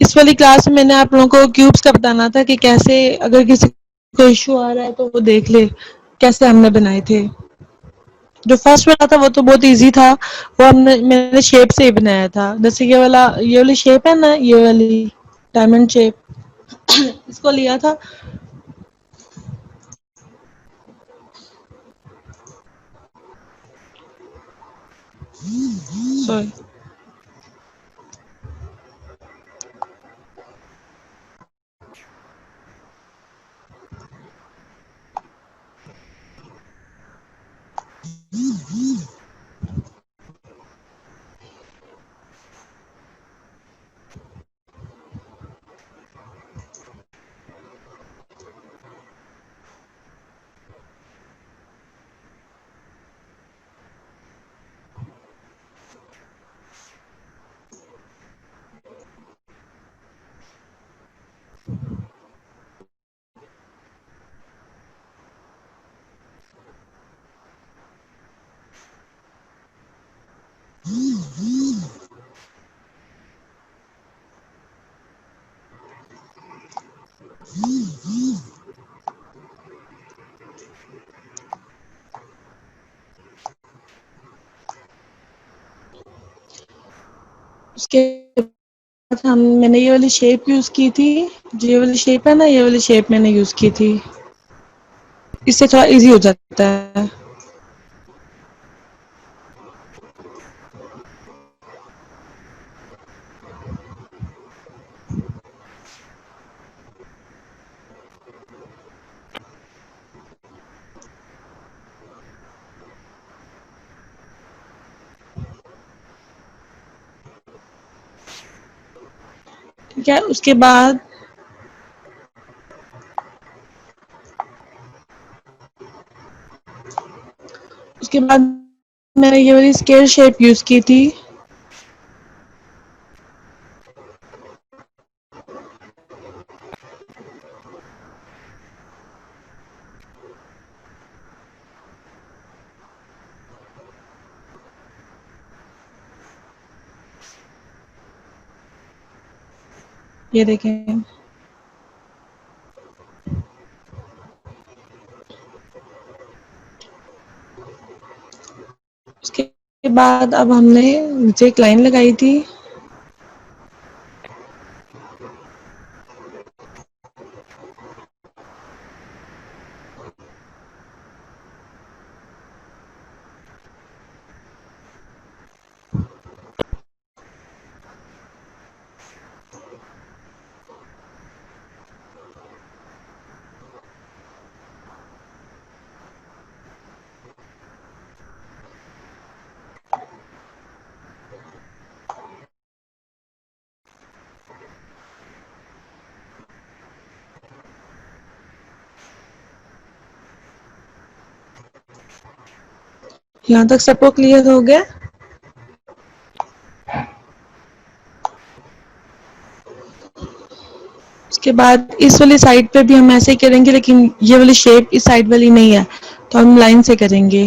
इस वाली क्लास में मैंने आप लोगों को क्यूब्स का बताना था कि कैसे अगर किसी को इश्यू आ रहा है तो वो देख ले कैसे हमने बनाए थे। जो फर्स्ट वाला था वो तो बहुत इजी था, वो मैंने शेप से ही बनाया था। जैसे ये वाली शेप है ना, ये वाली डायमंड शेप, इसको लिया था। सॉरी। उसके बाद हम मैंने ये वाली शेप यूज की थी। जो ये वाली शेप है ना, ये वाली शेप मैंने यूज की थी। इससे थोड़ा इजी हो जाता है। ठीक है। उसके बाद मैंने ये वाली स्केल शेप यूज की थी। ये देखें। उसके बाद अब हमने नीचे एक लाइन लगाई थी। यहाँ तक सबको क्लियर हो गया। उसके बाद इस वाली साइड पे भी हम ऐसे ही करेंगे, लेकिन ये वाली शेप इस साइड वाली नहीं है, तो हम लाइन से करेंगे।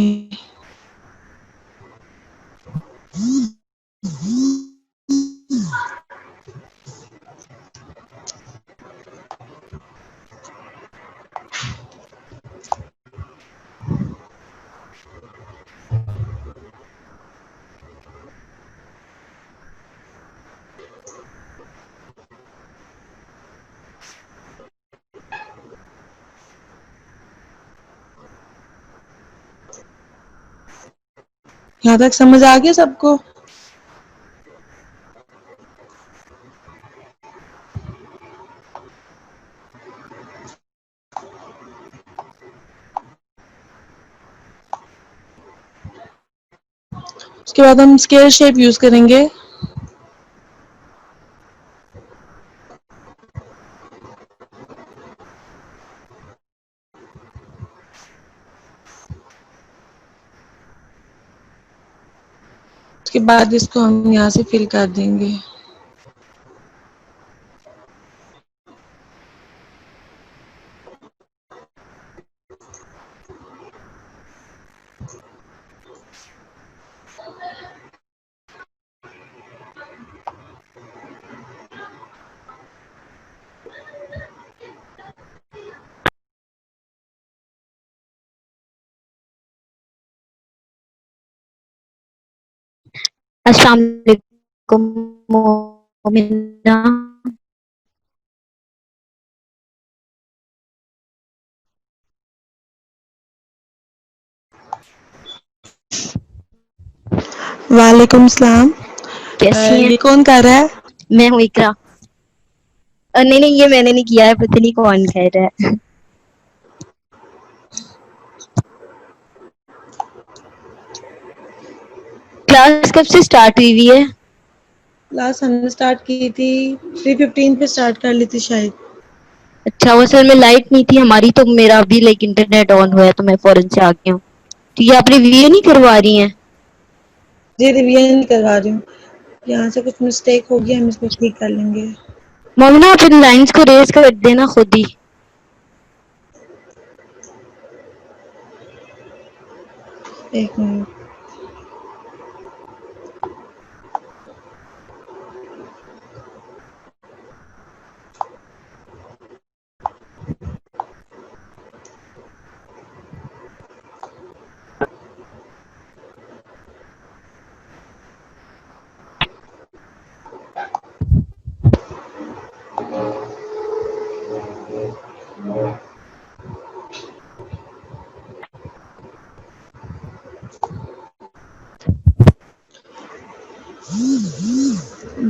यहाँ तक समझ आ गया सबको? उसके बाद हम स्केल शेप यूज करेंगे। उसके बाद इसको हम यहाँ से फिल कर देंगे। अस्सलाम वालेकुम मोमिना। वालेकुम सलाम। कैसी हैं? ये कौन कर रहा है? मैं हूँ इकरा। नहीं नहीं, ये मैंने नहीं किया है, पता नहीं कौन कह रहा है। क्लास कब से स्टार्ट हुई हुई है? क्लास हमने स्टार्ट की थी 3:15 पे स्टार्ट कर ली थी शायद। अच्छा, वो सर में लाइट नहीं थी हमारी, तो मेरा अभी लाइक इंटरनेट ऑन हुआ है, तो मैं फौरन से आ गया हूँ। तो ये आप रिव्यू नहीं करवा रही हैं? जी रिवीजन करवा रही हूँ। यहाँ से कुछ मिस्टेक हो गया, हम इसको ठीक कर लेंगे। मोमिना, आप इन लाइंस को रेज कर देना खुद ही। एक मिनट।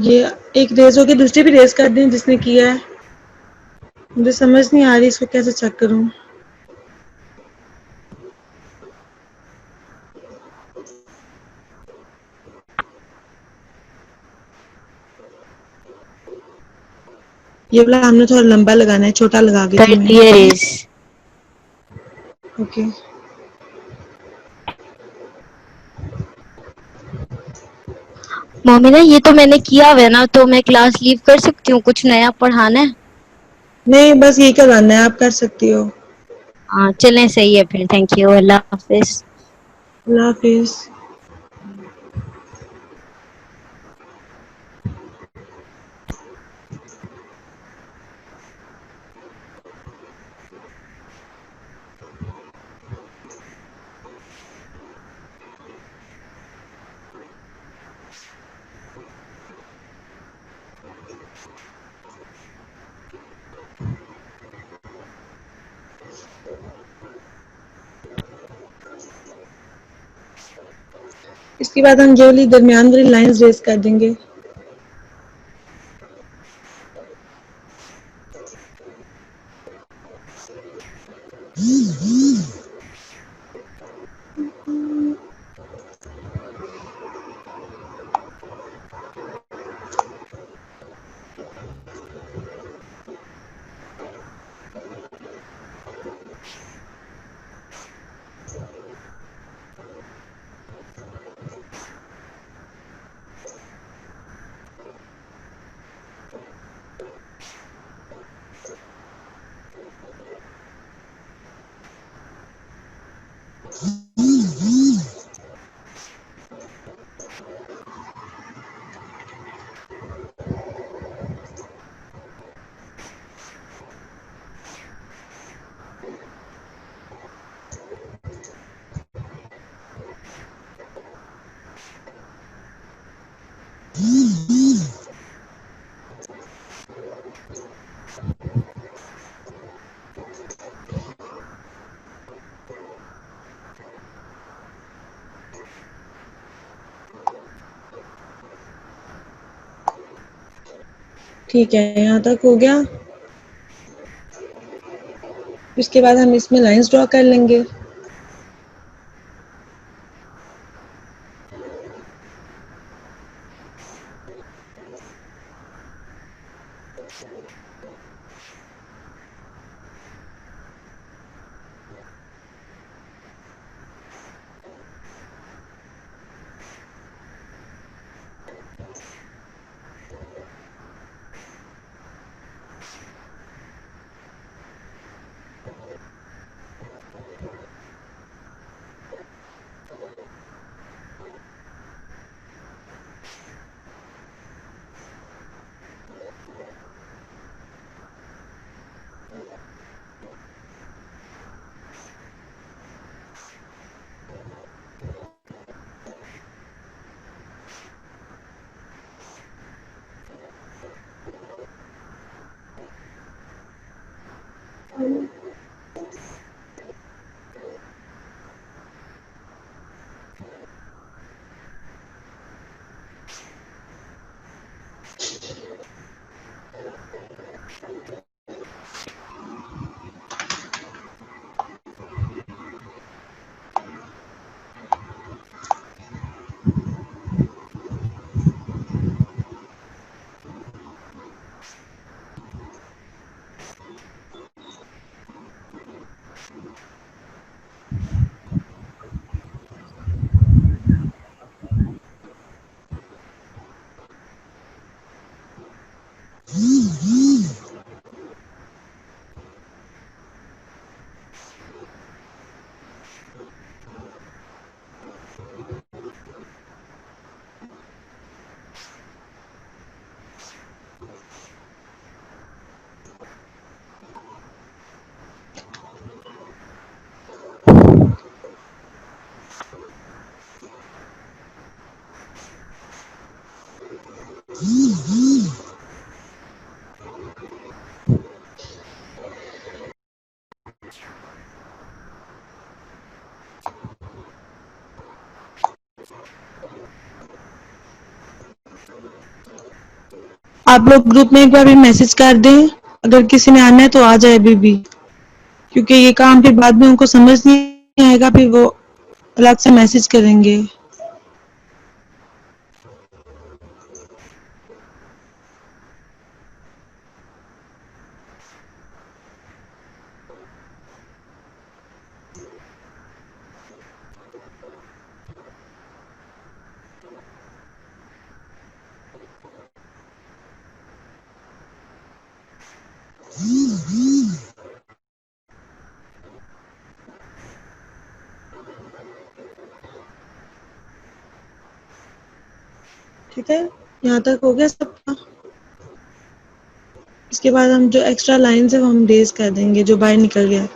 ये एक रेज हो गई, दूसरी भी रेज कर दें जिसने किया है। मुझे समझ नहीं आ रही इसको कैसे चेक करूँ। ये वाला हमने थोड़ा लंबा लगाना है, छोटा लगा के कर थी मैं। दिए रेज। ओके। मोमिना, ये तो मैंने किया हुआ है ना, तो मैं क्लास लीव कर सकती हूँ? कुछ नया पढ़ाना है? नहीं बस यही करवाना है, आप कर सकती हो। हाँ चलें, सही है फिर। थैंक यू, अल्लाह हाफिज। अल्लाह हाफिज। इसके बाद हम जो वाली दरमियान वाली लाइंस रेज कर देंगे। ठीक है, यहाँ तक हो गया। इसके बाद हम इसमें लाइंस ड्रॉ कर लेंगे। आप लोग ग्रुप में एक बार भी मैसेज कर दें, अगर किसी ने आना है तो आ जाए अभी भी, क्योंकि ये काम फिर बाद में उनको समझ नहीं आएगा, फिर वो अलग से मैसेज करेंगे। ठीक है, यहाँ तक हो गया सबका। इसके बाद हम जो एक्स्ट्रा लाइन्स है वो हम रेज कर देंगे, जो बाहर निकल गया।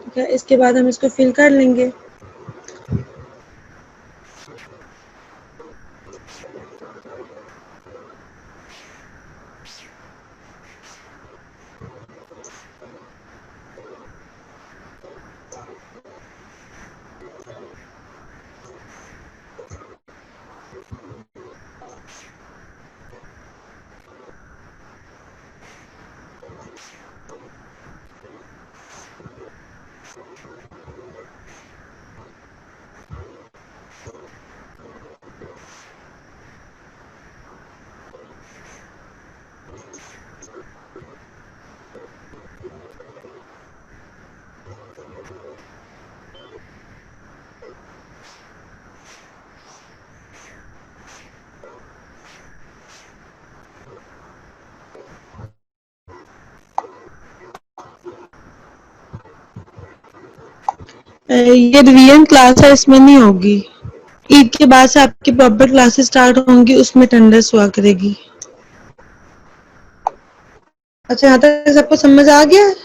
ठीक है, इसके बाद हम इसको फिल कर लेंगे। ये रिवीजन क्लास है, इसमें नहीं होगी। ईद के बाद से आपकी प्रॉपर क्लासेस स्टार्ट होंगी, उसमें अटेंडेंस हुआ करेगी। अच्छा, यहाँ तक सबको समझ आ गया है?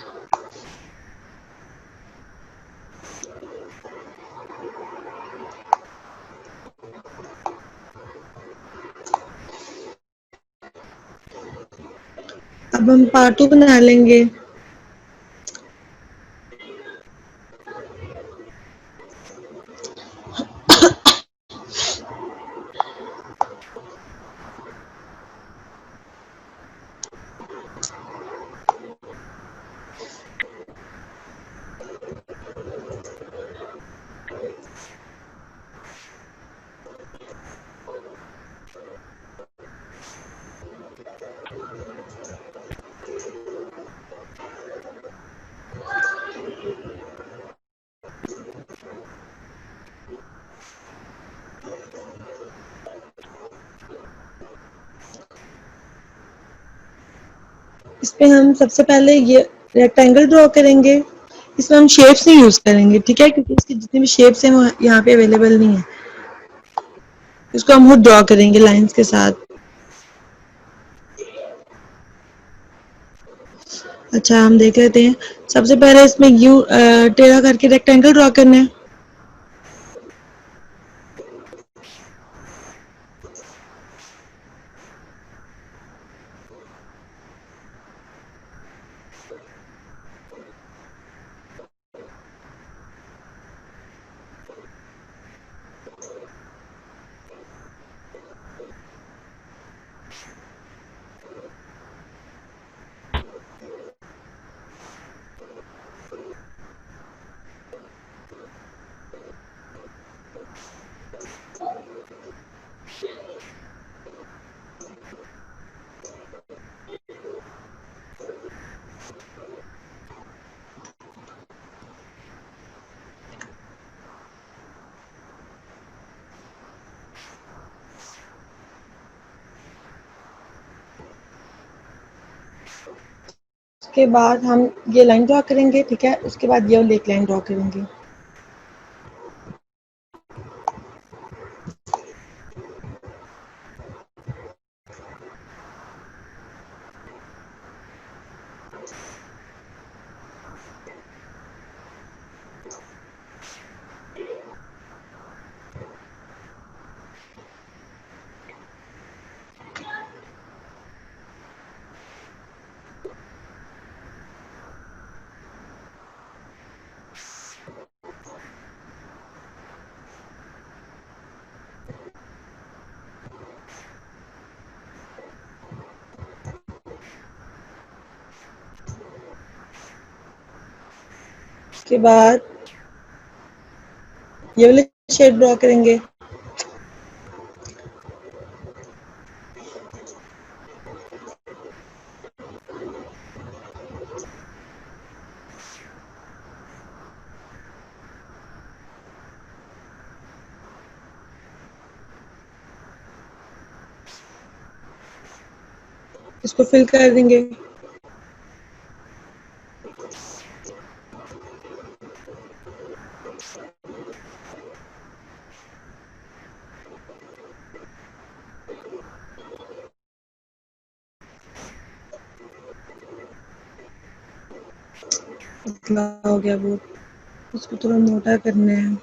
अब हम पार्ट 2 बना लेंगे। इस पे हम सबसे पहले ये रेक्टेंगल ड्रॉ करेंगे। इसमें हम शेप्स नहीं यूज करेंगे, ठीक है, क्योंकि इसकी जितनी भी शेप्स हैं वो यहाँ पे अवेलेबल नहीं है। इसको हम खुद ड्रॉ करेंगे लाइंस के साथ। अच्छा, हम देख लेते हैं। सबसे पहले इसमें यू टेढ़ा करके रेक्टेंगल ड्रॉ करना है। उसके बाद हम ये लाइन ड्रॉ करेंगे, ठीक है? उसके बाद ये वाली एक लाइन ड्रॉ करेंगे। उसके बाद ये वाले शेड ड्रॉ करेंगे। इसको फिल कर देंगे। पतला हो गया वो, इसको थोड़ा मोटा करना है।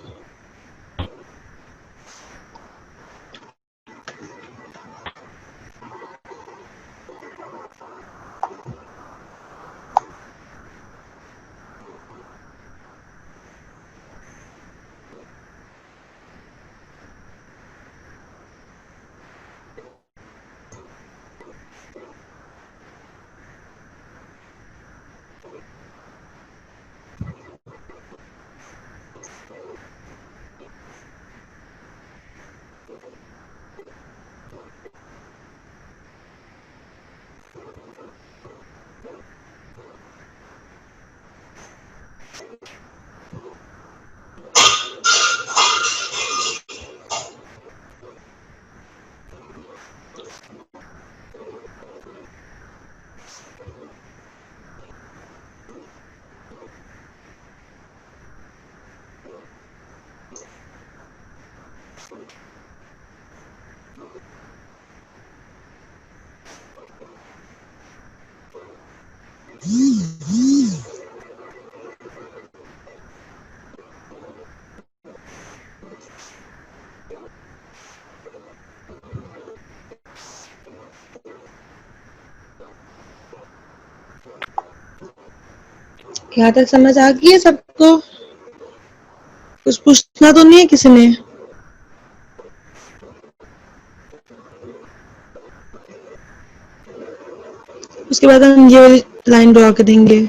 यहाँ तक समझ आ गई है सबको? कुछ पूछना तो नहीं है किसी ने? उसके बाद हम ये वाली लाइन ड्रॉ करेंगे।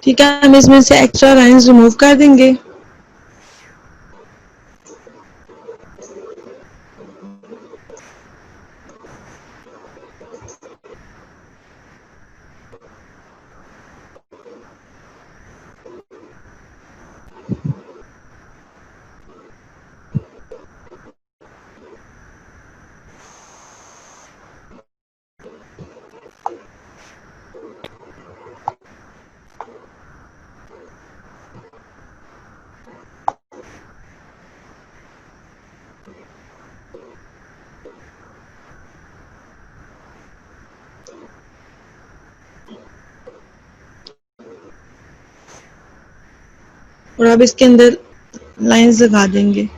ठीक है, हम इसमें से एक्स्ट्रा लाइंस रिमूव कर देंगे। और अब इसके अंदर लाइंस लगा देंगे।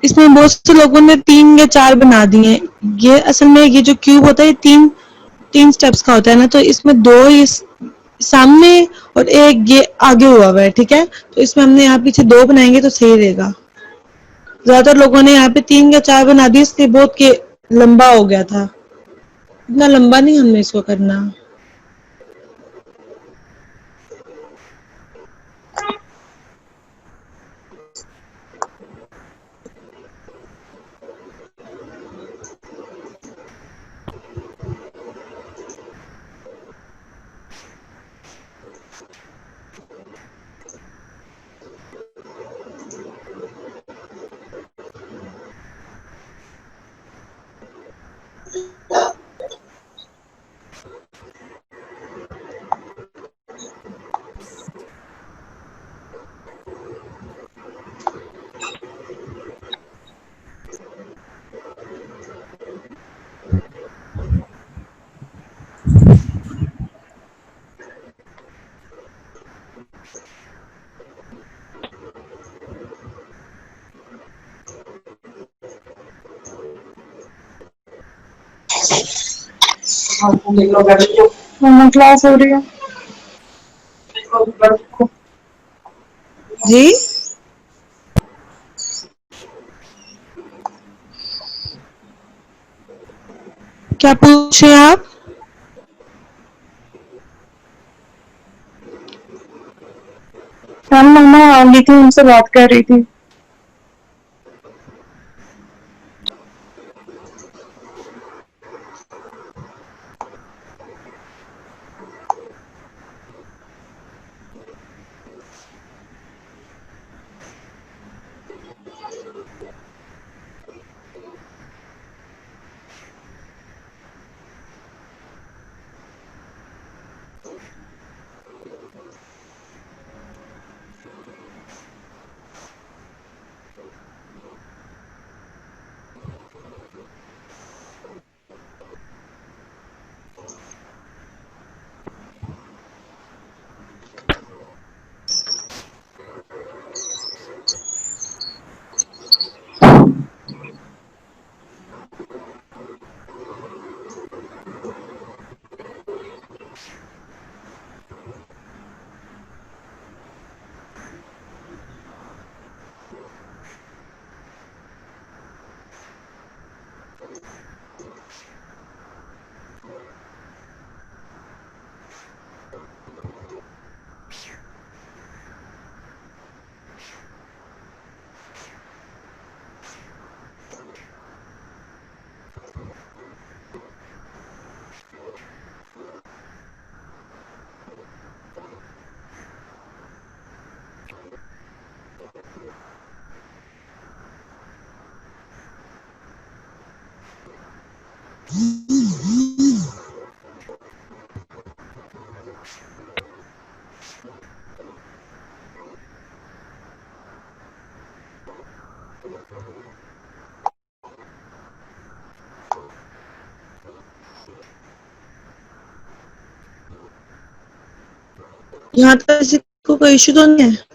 इसमें बहुत से लोगों ने 3 या 4 बना दिए हैं। ये असल में ये जो क्यूब होता है, ये 3 स्टेप्स का होता है ना, तो इसमें 2 इस सामने और 1 ये आगे हुआ है, ठीक है? तो इसमें हमने यहाँ पीछे 2 बनाएंगे तो सही रहेगा। ज़्यादातर लोगों ने यहाँ पे 3 या 4 बना दिए, इसलिए बहुत के लंबा हो गया था। इतना लंबा नहीं हमने इसको करना। क्लास हो रही है। जी? क्या पूछे आप? मैम मम्मा आ गई थी, उनसे बात कर रही थी। यहाँ तक किसी को कोई इश्यू तो नहीं है?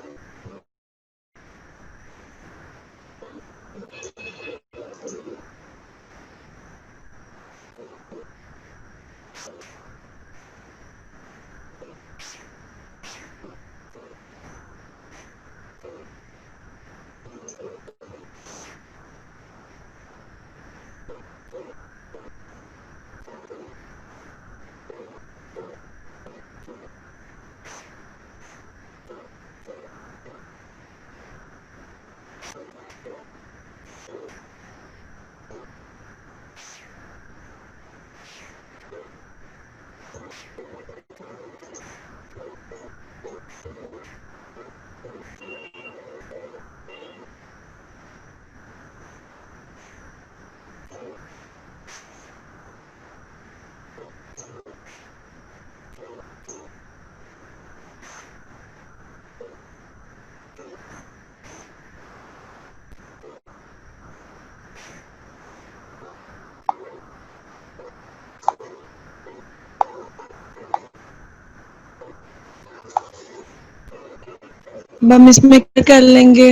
अब हम इसमें क्या कर लेंगे?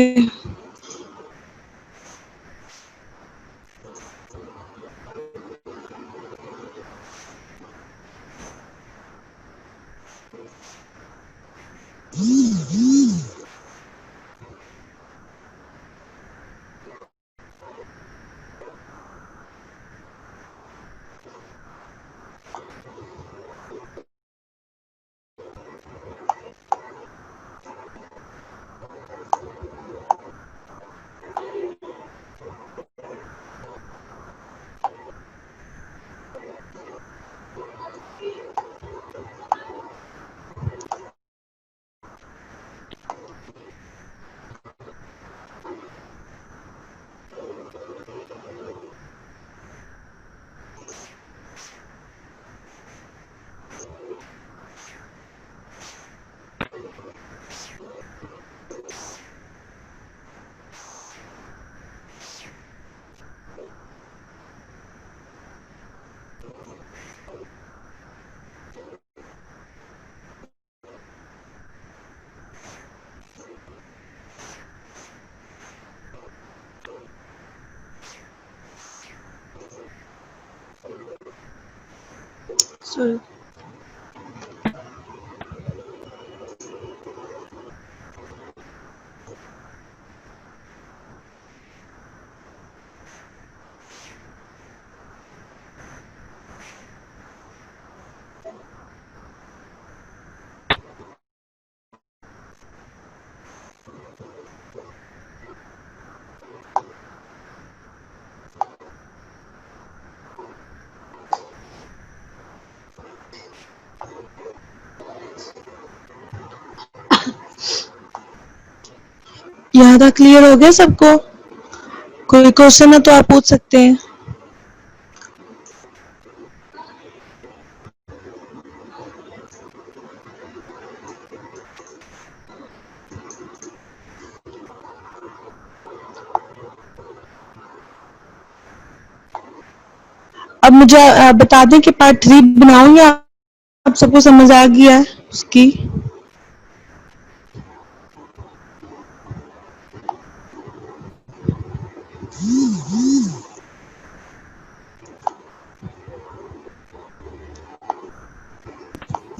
Sorry. यहाँ तक क्लियर हो गया सबको? कोई क्वेश्चन है तो आप पूछ सकते हैं। अब मुझे बता दें कि पार्ट 3 बनाऊं या आप सबको समझ आ गया है उसकी?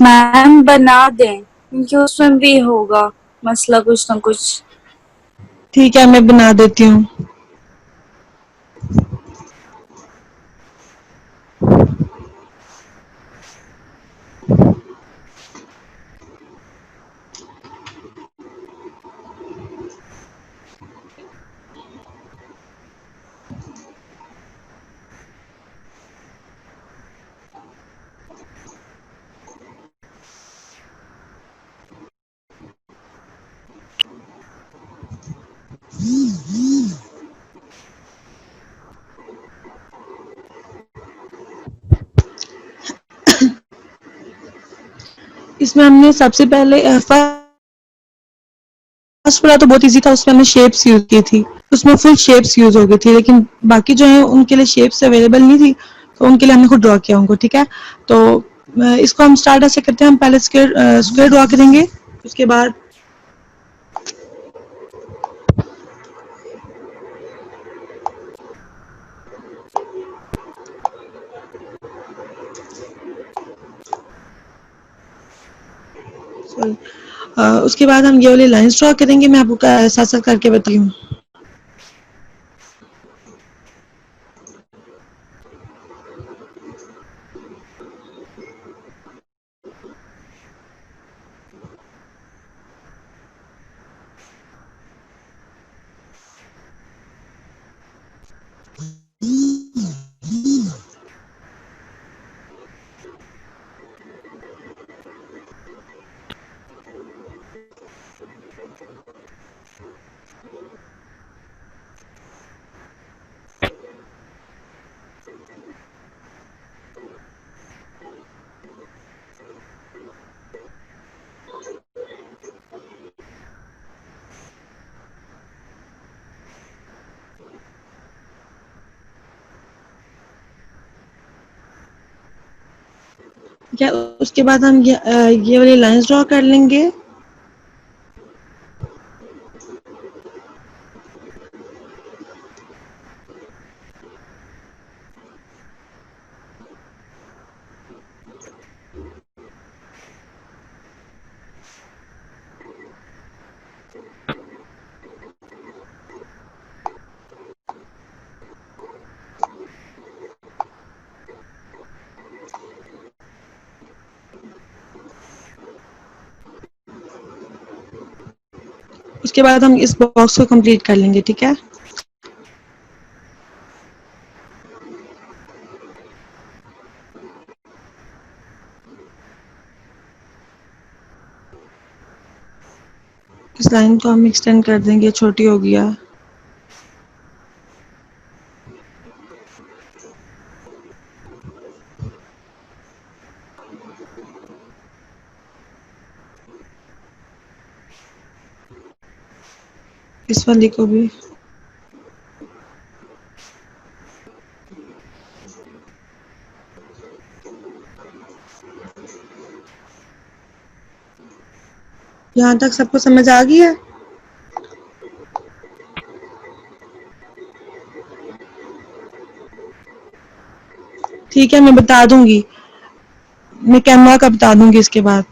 मैम बना दें क्योंकि उसमें भी होगा मसला कुछ ना कुछ। ठीक है, मैं बना देती हूँ। इसमें हमने सबसे पहले फर्स्ट वाला तो बहुत इजी था, उसमें हमने शेप्स यूज की थी, उसमें फुल शेप्स यूज हो गई थी, लेकिन बाकी जो है उनके लिए शेप्स अवेलेबल नहीं थी, तो उनके लिए हमने खुद ड्रॉ किया उनको। ठीक है, तो इसको हम स्टार्ट ऐसे करते हैं, हम पहले स्क्वायर ड्रॉ करेंगे, उसके बाद उसके बाद हम ये वाली लाइंस ड्रॉ करेंगे। मैं आपको साथ साथ करके बताती हूँ। ठीक है, उसके बाद हम ये वाली लाइंस ड्रॉ कर लेंगे। उसके बाद हम इस बॉक्स को कंप्लीट कर लेंगे, ठीक है? इस लाइन को हम एक्सटेंड कर देंगे, छोटी हो गया। इस वाली को भी। यहाँ तक सबको समझ आ गई है? ठीक है, मैं बता दूंगी, मैं कैनवा का बता दूंगी इसके बाद।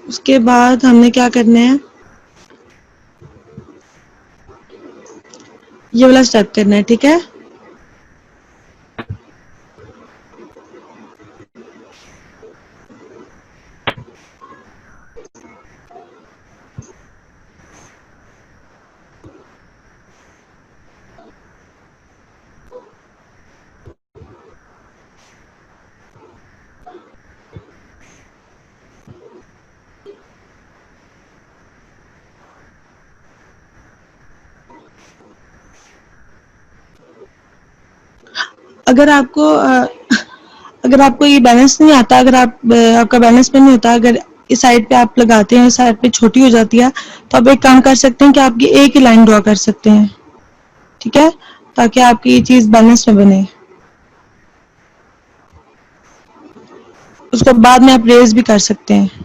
उसके बाद हमने क्या करना है, ये वाला स्टेप करना है, ठीक है? अगर आपको ये बैलेंस नहीं आता, अगर आपका बैलेंस पे नहीं होता, अगर इस साइड पे आप लगाते हैं, इस साइड पे छोटी हो जाती है, तो आप एक काम कर सकते हैं कि आपकी एक ही लाइन ड्रॉ कर सकते हैं, ठीक है? ताकि आपकी ये चीज बैलेंस में बने। उसको बाद में आप रेज भी कर सकते हैं।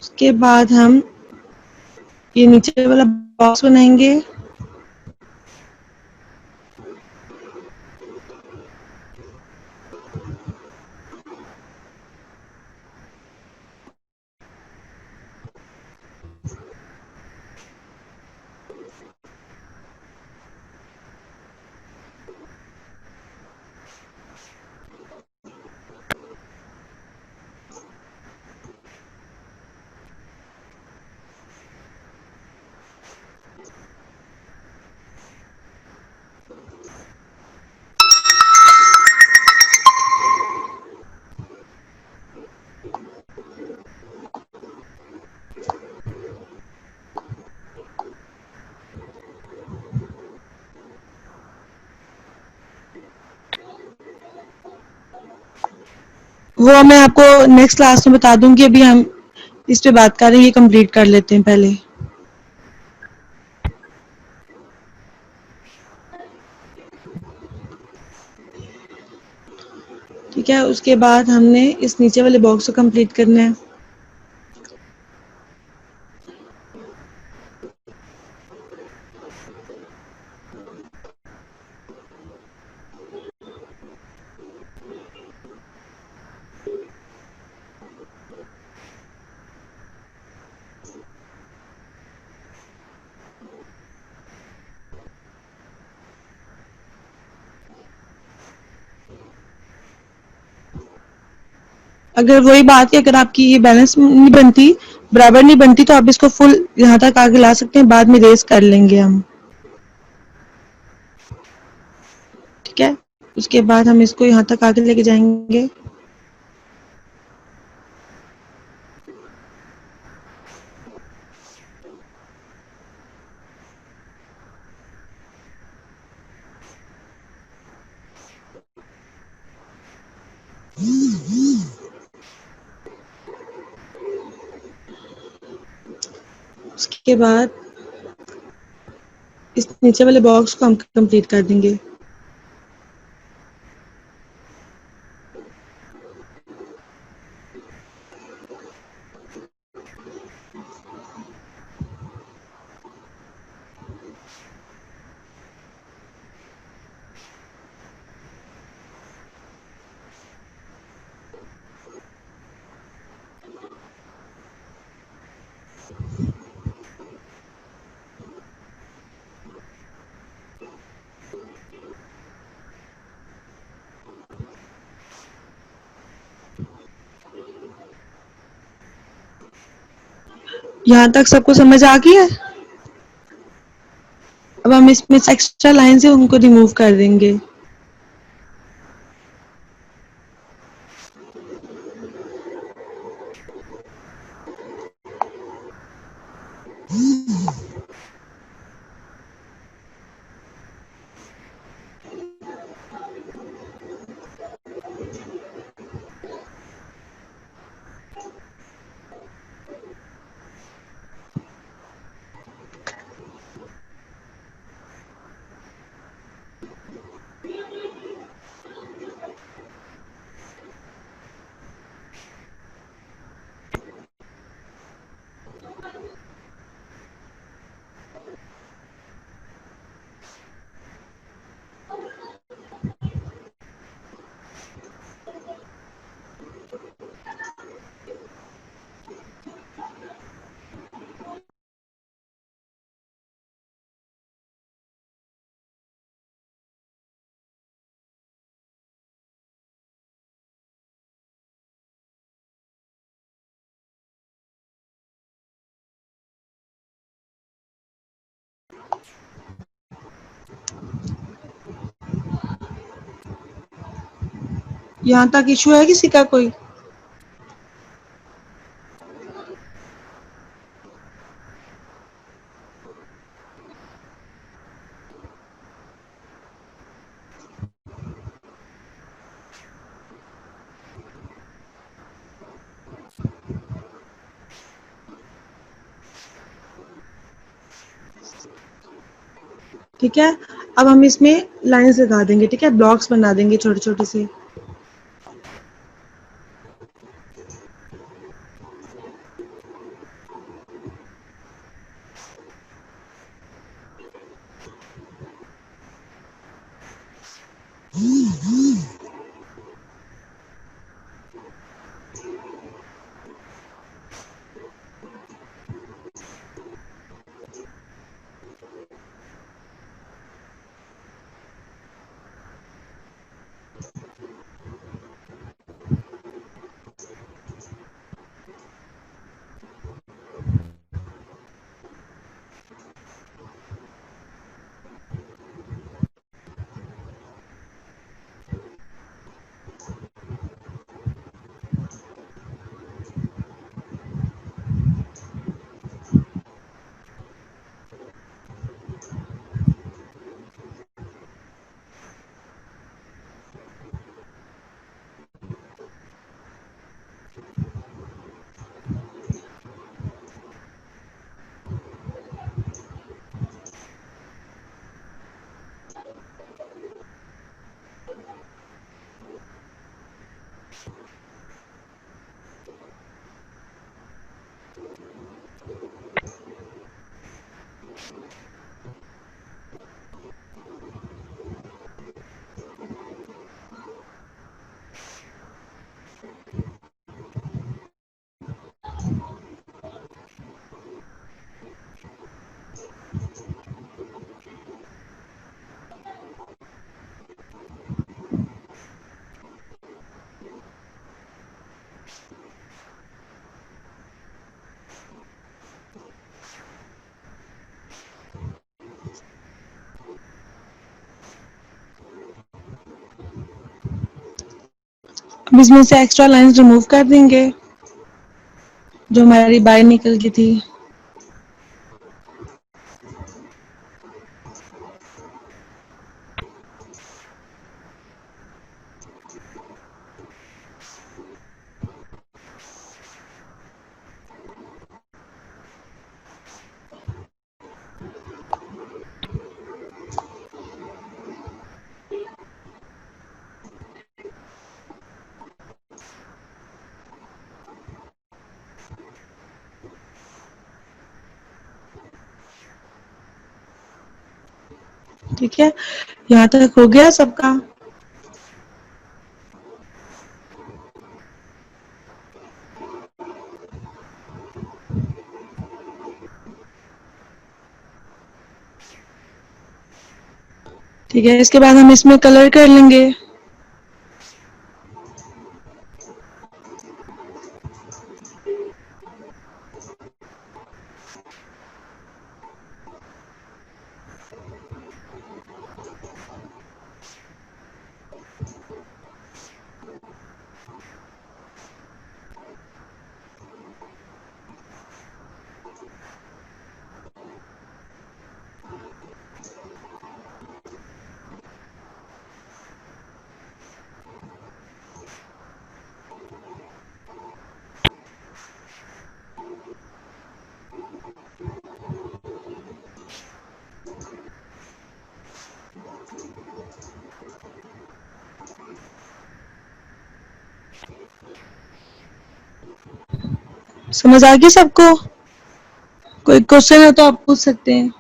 उसके बाद हम ये नीचे वाला बॉक्स बनाएंगे। वो मैं आपको नेक्स्ट क्लास में बता दूंगी, अभी हम इस पे बात कर रहे हैं, ये कंप्लीट कर लेते हैं पहले। ठीक है, उसके बाद हमने इस नीचे वाले बॉक्स को कंप्लीट करना है। अगर वही बात है, अगर आपकी ये बैलेंस नहीं बनती, बराबर नहीं बनती, तो आप इसको फुल यहाँ तक आगे ला सकते हैं, बाद में रेस कर लेंगे हम, ठीक है? उसके बाद हम इसको यहाँ तक आगे लेके जाएंगे। उसके बाद इस नीचे वाले बॉक्स को हम कंप्लीट कर देंगे। यहाँ तक सबको समझ आ गई है? अब हम इसमें एक्स्ट्रा लाइन्स है उनको रिमूव कर देंगे। यहाँ तक इशू है किसी का कोई? ठीक है, अब हम इसमें लाइन्स लगा देंगे, ठीक है, ब्लॉक्स बना देंगे छोटे छोटे से। अब इसमें से एक्स्ट्रा लाइन्स रिमूव कर देंगे जो हमारी बाहर निकल गई थी। ठीक है, यहाँ तक हो गया सबका? ठीक है, इसके बाद हम इसमें कलर कर लेंगे। समझ आ गई सबको? कोई क्वेश्चन है तो आप पूछ सकते हैं।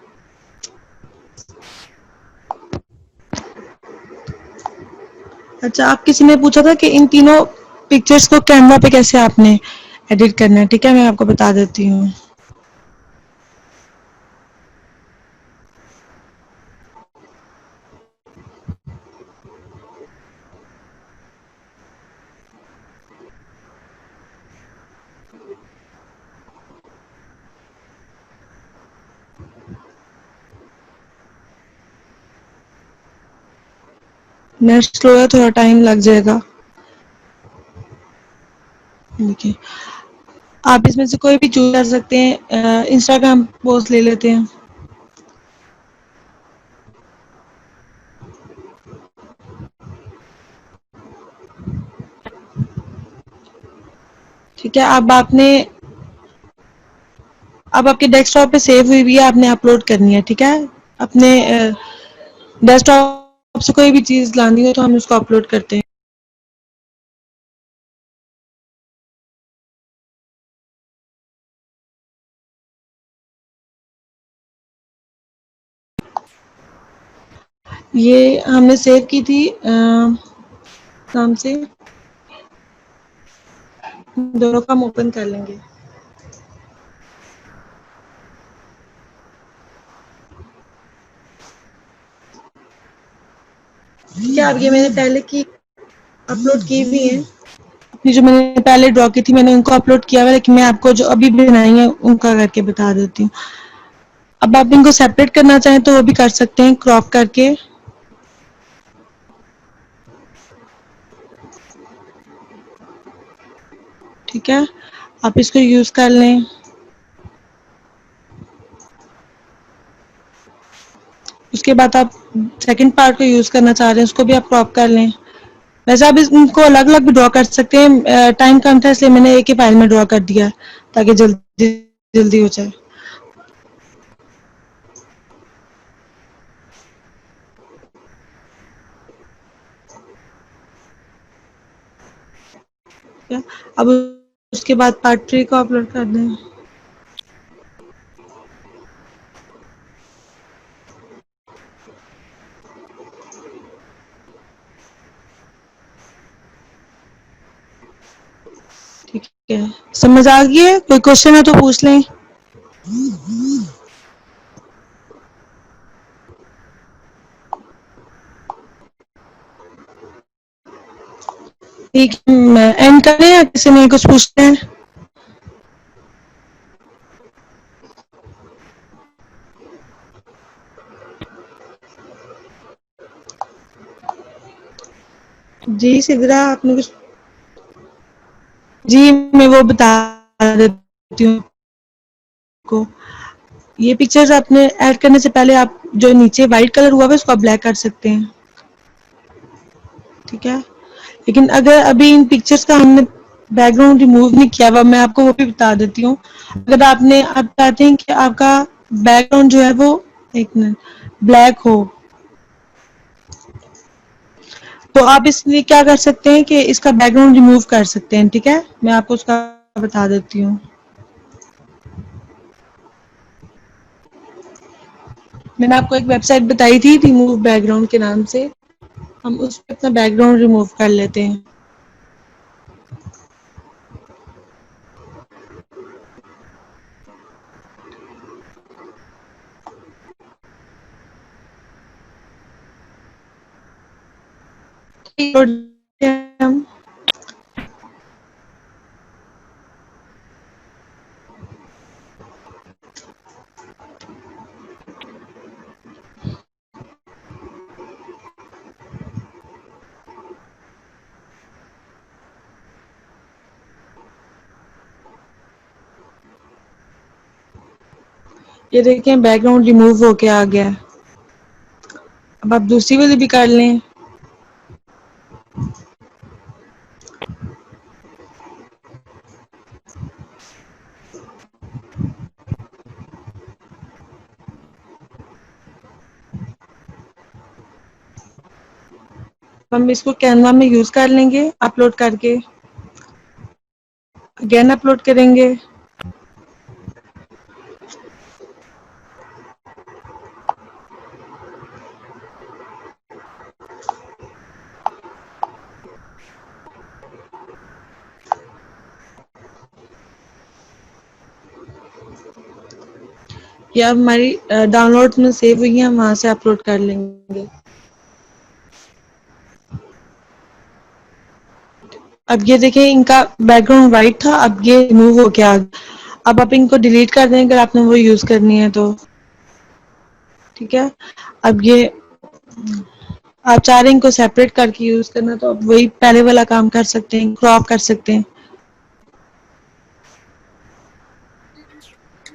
अच्छा, आप किसी ने पूछा था कि इन तीनों पिक्चर्स को कैनवा पे कैसे आपने एडिट करना है। ठीक है, मैं आपको बता देती हूँ। नेट स्लो है, थोड़ा टाइम लग जाएगा। देखिए, आप इसमें से कोई भी चूज कर सकते हैं। इंस्टाग्राम पोस्ट ले लेते हैं। ठीक है, अब आपके डेस्कटॉप पे सेव हुई हुई है, आपने अपलोड करनी है। ठीक है, अपने डेस्कटॉप से कोई भी चीज लानी हो तो हम उसको अपलोड करते हैं। ये हमने सेव की थी नाम से। दोनों का हम ओपन कर लेंगे। ठीक है, अब ये मैंने पहले की अपलोड की हुई है। अपनी जो मैंने पहले ड्रॉ की थी मैंने उनको अपलोड किया हुआ है, लेकिन मैं आपको जो अभी बनाई है उनका करके बता देती हूँ। अब आप इनको सेपरेट करना चाहें तो वो भी कर सकते हैं, क्रॉप करके। ठीक है, आप इसको यूज कर लें। उसके बाद आप सेकंड पार्ट को यूज करना चाह रहे हैं, उसको भी आप क्रॉप कर लें। वैसे आप इनको अलग अलग भी ड्रॉ कर सकते हैं। टाइम कम था इसलिए मैंने एक ही फाइल में ड्रॉ कर दिया ताकि जल्दी जल्दी हो जाए। ठीक है? अब उसके बाद पार्ट 3 को अपलोड कर दें। ठीक है, समझ आ गई है? कोई क्वेश्चन है तो पूछ लें। ठीक है, एंड करें या किसी ने कुछ पूछते हैं? जी सिद्रा, आपने कुछ? जी, मैं वो बता देती हूँ आपको। ये पिक्चर्स आपने ऐड करने से पहले आप जो नीचे व्हाइट कलर हुआ है उसको आप ब्लैक कर सकते हैं। ठीक है, लेकिन अगर अभी इन पिक्चर्स का हमने बैकग्राउंड रिमूव नहीं किया हुआ, मैं आपको वो भी बता देती हूँ। अगर आप चाहते हैं कि आपका बैकग्राउंड जो है वो एक मिनट ब्लैक हो, तो आप इसलिए क्या कर सकते हैं कि इसका बैकग्राउंड रिमूव कर सकते हैं। ठीक है, मैं आपको उसका बता देती हूँ। मैंने आपको एक वेबसाइट बताई थी रिमूव बैकग्राउंड के नाम से, हम उस पर अपना बैकग्राउंड रिमूव कर लेते हैं। हम ये देखें बैकग्राउंड रिमूव होके आ गया। अब आप दूसरी वाली भी कर लें। हम इसको कैनवा में यूज कर लेंगे अपलोड करके, अगेन अपलोड करेंगे। ये अब हमारी डाउनलोड में सेव हुई है, हम वहां से अपलोड कर लेंगे। अब ये देखें, इनका बैकग्राउंड वाइट था, अब ये रिमूव हो गया। अब आप इनको डिलीट कर दें अगर आपने वो यूज करनी है तो। ठीक है, अब ये आप चाह रहे हैं इनको सेपरेट करके यूज करना, तो अब वही पहले वाला काम कर सकते हैं, क्रॉप कर सकते हैं।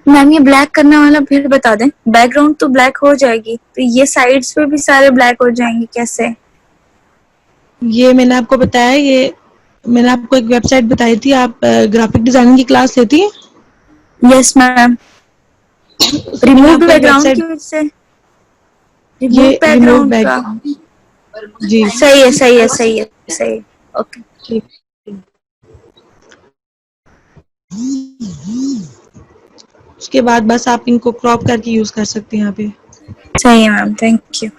मैम ये ब्लैक करने वाला फिर बता दें। बैकग्राउंड तो ब्लैक हो जाएगी, तो ये साइड्स पे भी सारे ब्लैक हो जाएंगे कैसे? ये मैंने आपको बताया, ये मैंने आपको एक वेबसाइट बताई थी। आप ग्राफिक डिजाइनिंग की क्लास लेती हैं? Yes ma'am. उसमें मैंने रिमूव आपको एक बैकग्राउंड वेबसाइट, की वजह से, ये रिमूव रिमूव बैकग्राउंड का। बैक, जी सही है सही है सही है सही है। ओके ठीक। उसके बाद बस आप इनको क्रॉप करके यूज कर सकते हैं यहाँ पे। सही है मैम, थैंक यू।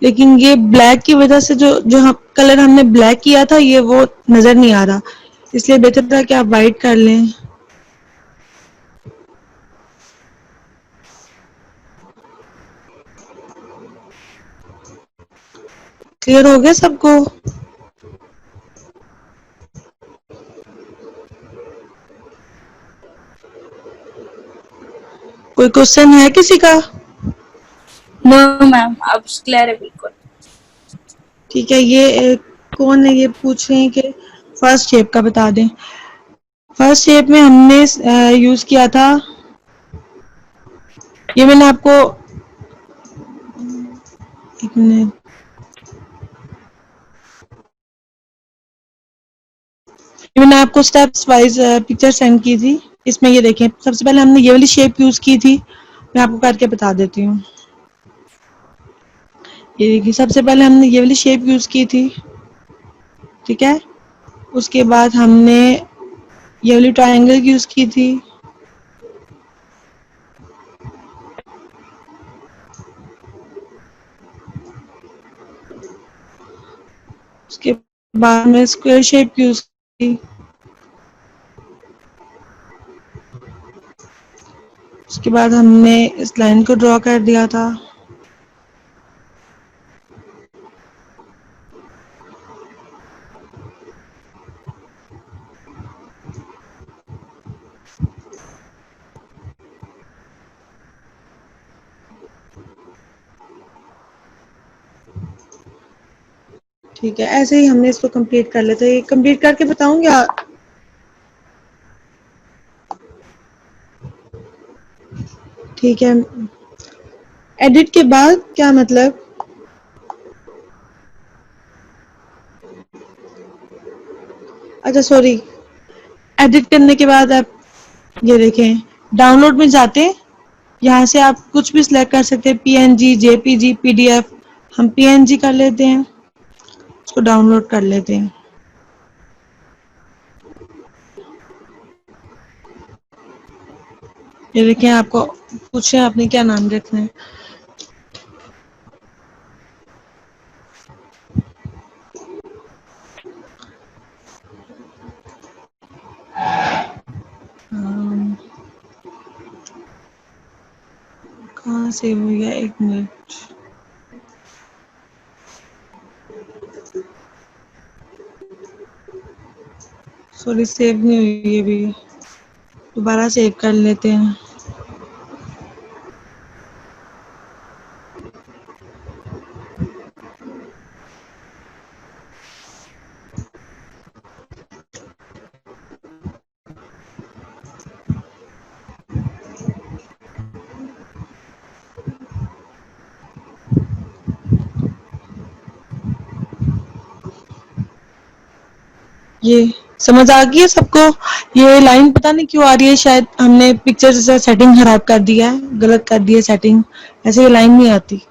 लेकिन ये ब्लैक की वजह से जो जो हम कलर हमने ब्लैक किया था, ये वो नजर नहीं आ रहा, इसलिए बेहतर था कि आप वाइट कर लें। क्लियर हो गया सबको? कोई क्वेश्चन है किसी का? नो मैम, अब क्लियर है बिल्कुल। ठीक है, ये कौन है, ये पूछ रहे हैं कि फर्स्ट शेप का बता दें। फर्स्ट शेप में हमने यूज किया था, ये मैंने आपको, एक मिनट, मैंने आपको स्टेप्स वाइज पिक्चर सेंड की थी। इसमें ये देखें, सबसे पहले हमने ये वाली शेप यूज की थी, मैं आपको करके बता देती हूँ। ये देखिए, सबसे पहले हमने ये वाली शेप यूज की थी, ठीक है। उसके बाद हमने ये वाली ट्रायंगल यूज की थी, उसके बाद में स्क्वायर शेप यूज की, उसके बाद हमने इस लाइन को ड्रॉ कर दिया था। ठीक है, ऐसे ही हमने इसको कंप्लीट कर लेते हैं। कंप्लीट करके बताऊंगी। ठीक है, एडिट के बाद क्या मतलब, अच्छा सॉरी, एडिट करने के बाद आप ये देखें, डाउनलोड में जाते हैं, यहाँ से आप कुछ भी सिलेक्ट कर सकते हैं, पीएनजी, जेपीजी, पीडीएफ। हम पीएनजी कर लेते हैं, उसको डाउनलोड कर लेते हैं। ये देखें, आपको पूछे आपने क्या नाम रखना है। कहाँ से हो गया, एक मिनट, सॉरी सेव नहीं हुई है अभी, दोबारा सेव कर लेते हैं। ये समझ आ गई है सबको? ये लाइन पता नहीं क्यों आ रही है, शायद हमने पिक्चर से सेटिंग खराब कर दिया है, गलत कर दी है सेटिंग, ऐसे ये लाइन नहीं आती।